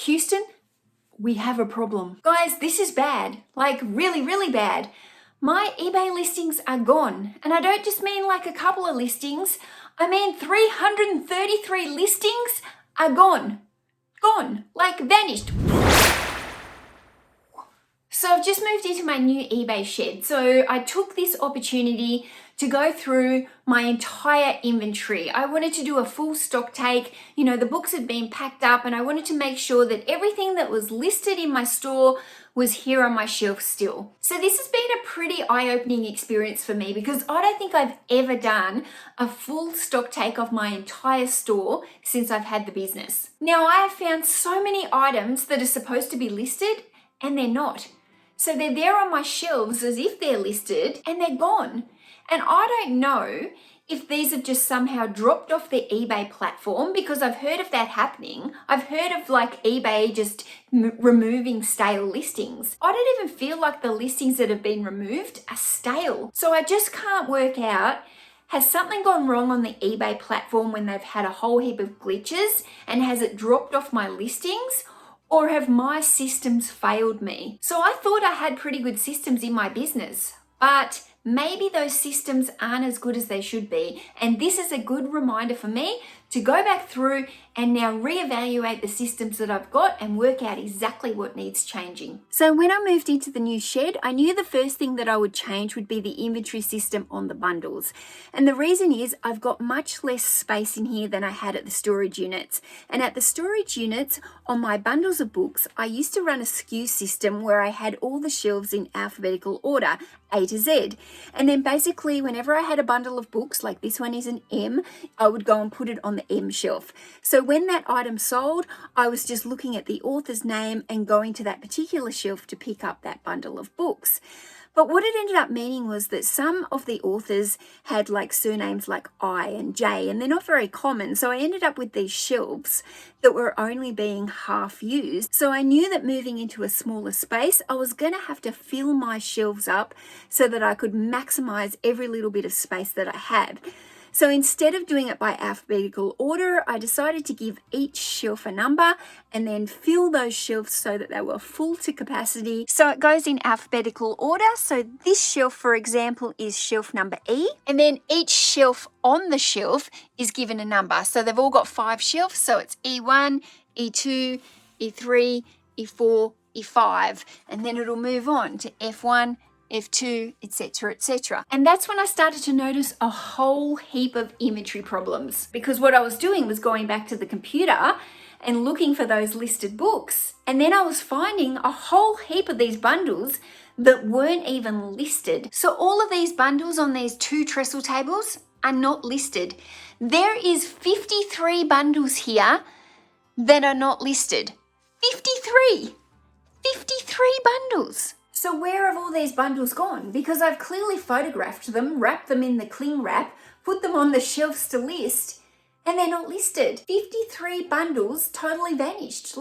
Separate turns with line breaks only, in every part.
Houston, we have a problem. Guys, this is bad. Like really, really bad. My eBay listings are gone. And I don't just mean like a couple of listings. I mean 333 listings are gone. Gone. Like vanished. So I've just moved into my new eBay shed. So I took this opportunity to go through my entire inventory. I wanted to do a full stock take. You know, the books had been packed up and I wanted to make sure that everything that was listed in my store was here on my shelf still. So this has been a pretty eye-opening experience for me because I don't think I've ever done a full stock take of my entire store since I've had the business. Now I have found so many items that are supposed to be listed and they're not. So they're there on my shelves as if they're listed and they're gone. And I don't know if these have just somehow dropped off the eBay platform because I've heard of that happening. I've heard of like eBay just removing stale listings. I don't even feel like the listings that have been removed are stale. So I just can't work out, has something gone wrong on the eBay platform when they've had a whole heap of glitches and has it dropped off my listings? Or have my systems failed me? So I thought I had pretty good systems in my business, but maybe those systems aren't as good as they should be. And this is a good reminder for me to go back through and now reevaluate the systems that I've got and work out exactly what needs changing. So when I moved into the new shed, I knew the first thing that I would change would be the inventory system on the bundles. And the reason is I've got much less space in here than I had at the storage units. And at the storage units on my bundles of books, I used to run a SKU system where I had all the shelves in alphabetical order, A to Z. And then basically whenever I had a bundle of books, like this one is an M, I would go and put it on the M shelf. So when that item sold, I was just looking at the author's name and going to that particular shelf to pick up that bundle of books. But what it ended up meaning was that some of the authors had like surnames like I and J, and they're not very common. So I ended up with these shelves that were only being half used. So I knew that moving into a smaller space, I was going to have to fill my shelves up so that I could maximize every little bit of space that I had. So instead of doing it by alphabetical order, I decided to give each shelf a number and then fill those shelves so that they were full to capacity. So it goes in alphabetical order. So this shelf, for example, is shelf number E. And then each shelf on the shelf is given a number. So they've all got 5 shelves. So it's E1, E2, E3, E4, E5. And then it'll move on to F1, F2, etc., etc. And that's when I started to notice a whole heap of inventory problems because what I was doing was going back to the computer and looking for those listed books. And then I was finding a whole heap of these bundles that weren't even listed. So all of these bundles on these 2 trestle tables are not listed. There is 53 bundles here that are not listed. 53 bundles. So where have all these bundles gone? Because I've clearly photographed them, wrapped them in the cling wrap, put them on the shelves to list, and they're not listed. 53 bundles totally vanished.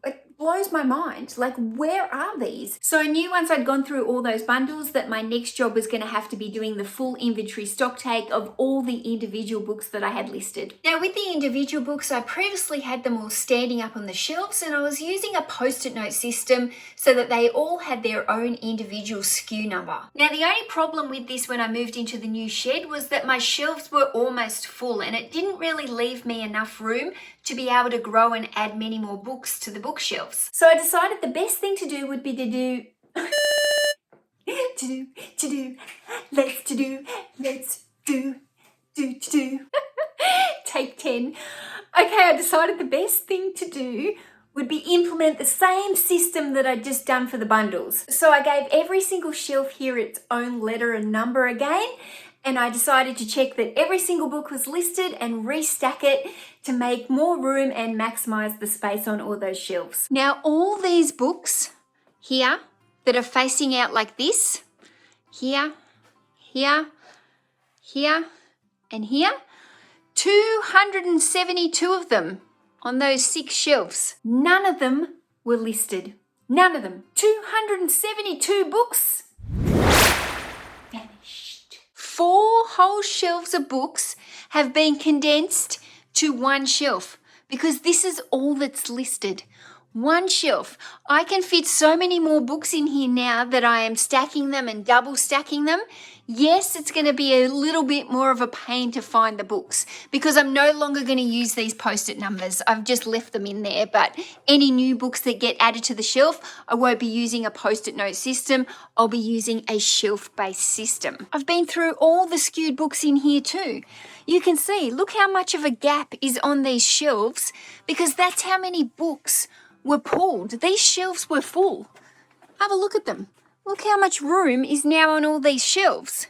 It blows my mind. Like, where are these? So I knew once I'd gone through all those bundles that my next job was going to have to be doing the full inventory stock take of all the individual books that I had listed. Now with the individual books, I previously had them all standing up on the shelves and I was using a post-it note system so that they all had their own individual SKU number. Now the only problem with this when I moved into the new shed was that my shelves were almost full and it didn't really leave me enough room to be able to grow and add many more books to the bookshelves. So I decided the best thing to do would be to do Take 10. Okay, I decided the best thing to do would be implement the same system that I'd just done for the bundles. So I gave every single shelf here its own letter and number again, and I decided to check that every single book was listed and restack it to make more room and maximize the space on all those shelves. Now, all these books here that are facing out like this, here, here, here, and here, 272 of them on those 6 shelves. None of them were listed. None of them. 272 books vanished. 4 whole shelves of books have been condensed to 1 shelf. because this is all that's listed. One shelf. I can fit so many more books in here now that I am stacking them and double stacking them. Yes, it's going to be a little bit more of a pain to find the books because I'm no longer going to use these post-it numbers. I've just left them in there, but any new books that get added to the shelf, I won't be using a post-it note system. I'll be using a shelf-based system. I've been through all the skewed books in here too. You can see, look how much of a gap is on these shelves because that's how many books were pulled. These shelves were full. Have a look at them. Look how much room is now on all these shelves.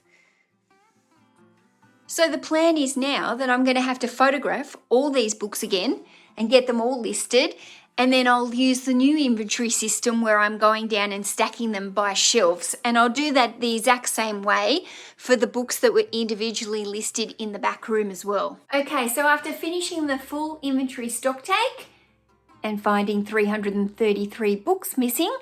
So the plan is now that I'm going to have to photograph all these books again and get them all listed, and then I'll use the new inventory system where I'm going down and stacking them by shelves, and I'll do that the exact same way for the books that were individually listed in the back room as well. Okay, so after finishing the full inventory stock take and finding 333 books missing,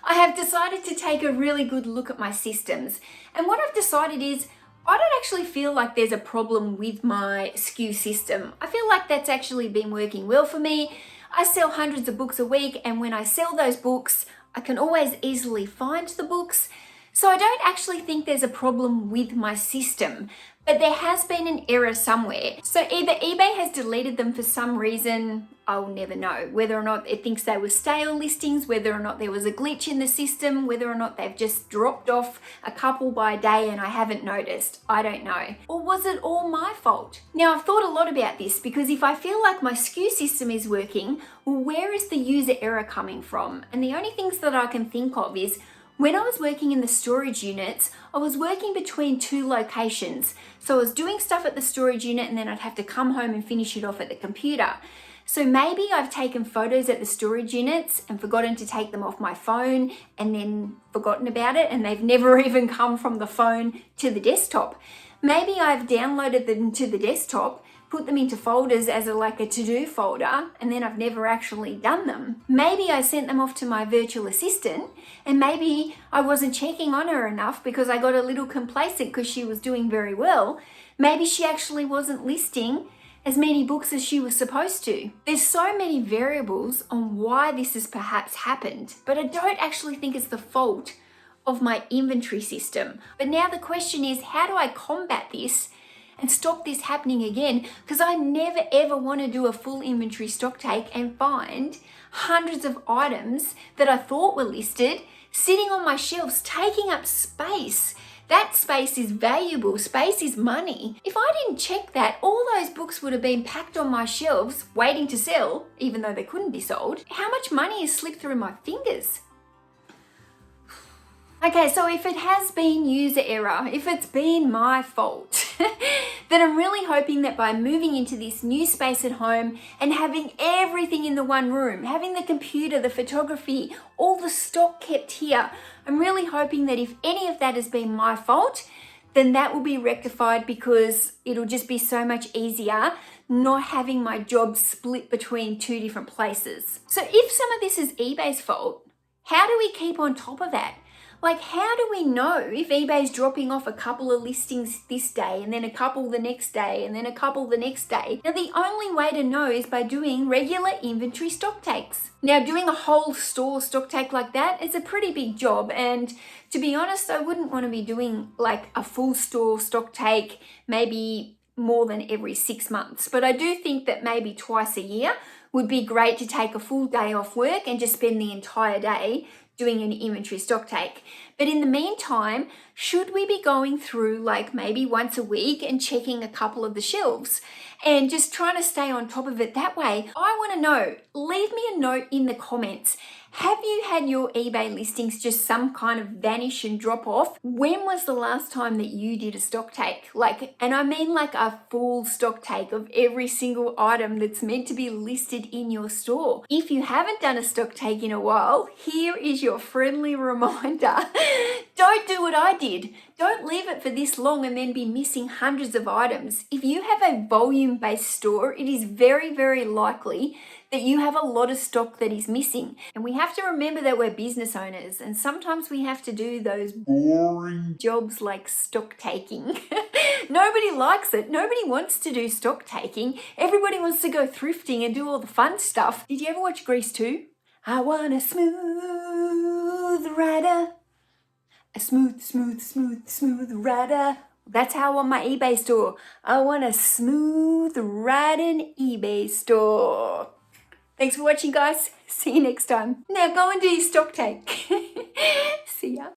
I have decided to take a really good look at my systems. And what I've decided is I don't actually feel like there's a problem with my SKU system. I feel like that's actually been working well for me. I sell hundreds of books a week, and when I sell those books, I can always easily find the books. So I don't actually think there's a problem with my system, but there has been an error somewhere. So either eBay has deleted them for some reason, I'll never know. Whether or not it thinks they were stale listings, whether or not there was a glitch in the system, whether or not they've just dropped off a couple by day and I haven't noticed, I don't know. Or was it all my fault? Now I've thought a lot about this because if I feel like my SKU system is working, well, where is the user error coming from? And the only things that I can think of is when I was working in the storage units, I was working between two locations. So I was doing stuff at the storage unit and then I'd have to come home and finish it off at the computer. So maybe I've taken photos at the storage units and forgotten to take them off my phone and then forgotten about it, and they've never even come from the phone to the desktop. Maybe I've downloaded them to the desktop, put them into folders as like a to-do folder, and then I've never actually done them. Maybe I sent them off to my virtual assistant, and maybe I wasn't checking on her enough because I got a little complacent because she was doing very well. Maybe she actually wasn't listing as many books as she was supposed to. There's so many variables on why this has perhaps happened, but I don't actually think it's the fault of my inventory system. But now the question is, how do I combat this and stop this happening again? Because I never ever want to do a full inventory stock take and find hundreds of items that I thought were listed sitting on my shelves, taking up space. That space is valuable. Space is money. If I didn't check that, all those books would have been packed on my shelves waiting to sell, even though they couldn't be sold. How much money has slipped through my fingers? Okay, so if it has been user error, if it's been my fault, then I'm really hoping that by moving into this new space at home and having everything in the one room, having the computer, the photography, all the stock kept here, I'm really hoping that if any of that has been my fault, then that will be rectified because it'll just be so much easier not having my job split between two different places. So if some of this is eBay's fault, how do we keep on top of that? Like, how do we know if eBay's dropping off a couple of listings this day and then a couple the next day and then a couple the next day? Now, the only way to know is by doing regular inventory stock takes. Now, doing a whole store stock take like that is a pretty big job. And to be honest, I wouldn't want to be doing like a full store stock take maybe more than every 6 months. But I do think that maybe twice a year would be great to take a full day off work and just spend the entire day doing an inventory stock take. But in the meantime, should we be going through like maybe once a week and checking a couple of the shelves and just trying to stay on top of it that way? I want to know. Leave me a note in the comments. Have you had your eBay listings just some kind of vanish and drop off? When was the last time that you did a stock take? And I mean like a full stock take of every single item that's meant to be listed in your store. If you haven't done a stock take in a while, here is your friendly reminder Don't do what I did. Don't leave it for this long and then be missing hundreds of items. If you have a volume-based store, it is very, very likely that you have a lot of stock that is missing. And we have to remember that we're business owners, and sometimes we have to do those boring jobs like stock taking. Nobody likes it. Nobody wants to do stock taking. Everybody wants to go thrifting and do all the fun stuff. Did you ever watch Grease 2? I want a smooth rider. A smooth rider. That's how I want my eBay store. I want a smooth riding eBay store. Thanks for watching, guys. See you next time. Now go and do your stock take. See ya.